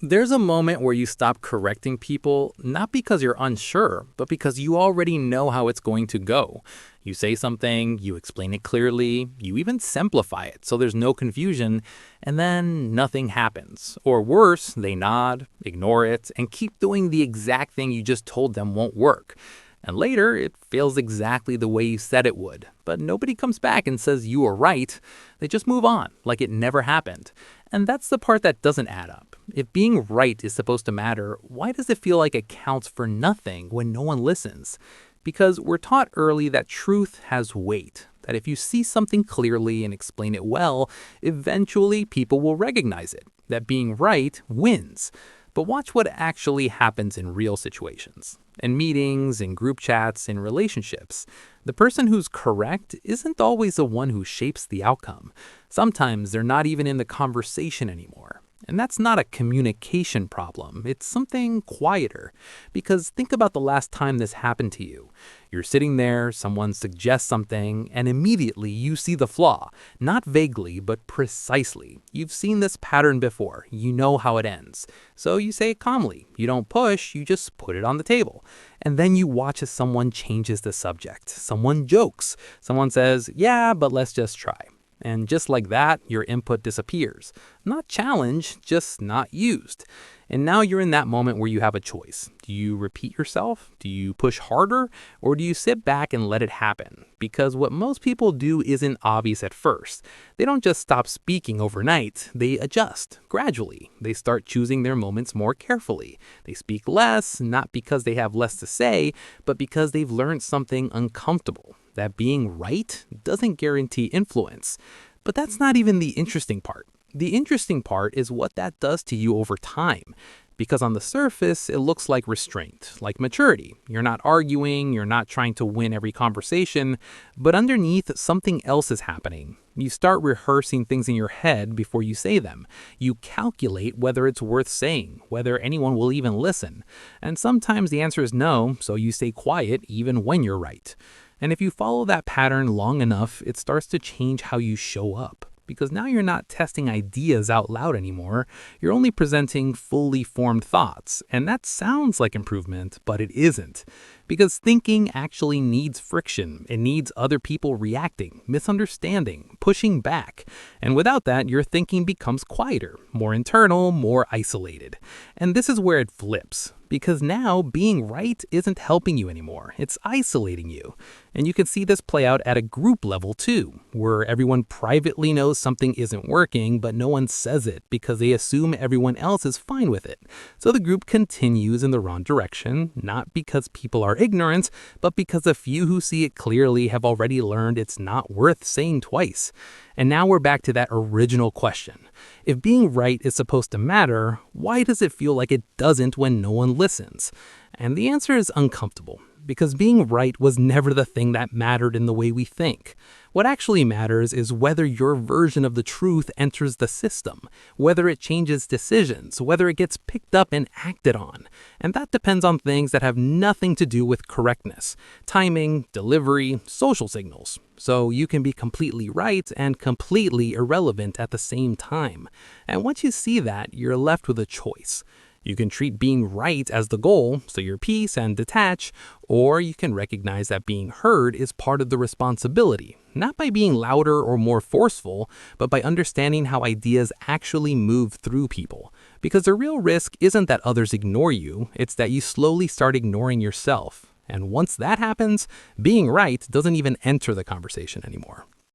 There's a moment where you stop correcting people, not because you're unsure, but because you already know how it's going to go. You say something, you explain it clearly, you even simplify it so there's no confusion, and then nothing happens. Or worse, they nod, ignore it, and keep doing the exact thing you just told them won't work. And later, it fails exactly the way you said it would. But nobody comes back and says you were right. They just move on, like it never happened. And that's the part that doesn't add up. If being right is supposed to matter, why does it feel like it counts for nothing when no one listens? Because we're taught early that truth has weight. That if you see something clearly and explain it well, eventually people will recognize it. That being right wins. But watch what actually happens in real situations. In meetings, in group chats, in relationships. The person who's correct isn't always the one who shapes the outcome. Sometimes they're not even in the conversation anymore. And that's not a communication problem. It's something quieter. Because think about the last time this happened to you. You're sitting there, someone suggests something, and immediately you see the flaw. Not vaguely, but precisely. You've seen this pattern before. You know how it ends. So you say it calmly. You don't push, you just put it on the table. And then you watch as someone changes the subject. Someone jokes. Someone says, yeah, but let's just try. And just like that, your input disappears. Not challenged, just not used. And now you're in that moment where you have a choice. Do you repeat yourself? Do you push harder? Or do you sit back and let it happen? Because what most people do isn't obvious at first. They don't just stop speaking overnight. They adjust gradually. They start choosing their moments more carefully. They speak less, not because they have less to say, but because they've learned something uncomfortable. That being right doesn't guarantee influence. But that's not even the interesting part. The interesting part is what that does to you over time. Because on the surface, it looks like restraint, like maturity. You're not arguing, you're not trying to win every conversation, but underneath, something else is happening. You start rehearsing things in your head before you say them. You calculate whether it's worth saying, whether anyone will even listen. And sometimes the answer is no, so you stay quiet even when you're right. And if you follow that pattern long enough, it starts to change how you show up. Because now you're not testing ideas out loud anymore. You're only presenting fully formed thoughts. And that sounds like improvement, but it isn't. Because thinking actually needs friction. It needs other people reacting, misunderstanding, pushing back. And without that, your thinking becomes quieter, more internal, more isolated. And this is where it flips. Because now being right isn't helping you anymore. It's isolating you. And you can see this play out at a group level too, where everyone privately knows something isn't working, but no one says it because they assume everyone else is fine with it. So the group continues in the wrong direction, not because people are ignorant, but because a few who see it clearly have already learned it's not worth saying twice. And now we're back to that original question. If being right is supposed to matter, why does it feel like it doesn't when no one listens? And the answer is uncomfortable, because being right was never the thing that mattered in the way we think. What actually matters is whether your version of the truth enters the system, whether it changes decisions, whether it gets picked up and acted on. And that depends on things that have nothing to do with correctness, timing, delivery, social signals. So you can be completely right and completely irrelevant at the same time. And once you see that, you're left with a choice. You can treat being right as the goal, so you're peace and detach, or you can recognize that being heard is part of the responsibility, not by being louder or more forceful, but by understanding how ideas actually move through people. Because the real risk isn't that others ignore you, it's that you slowly start ignoring yourself. And once that happens, being right doesn't even enter the conversation anymore.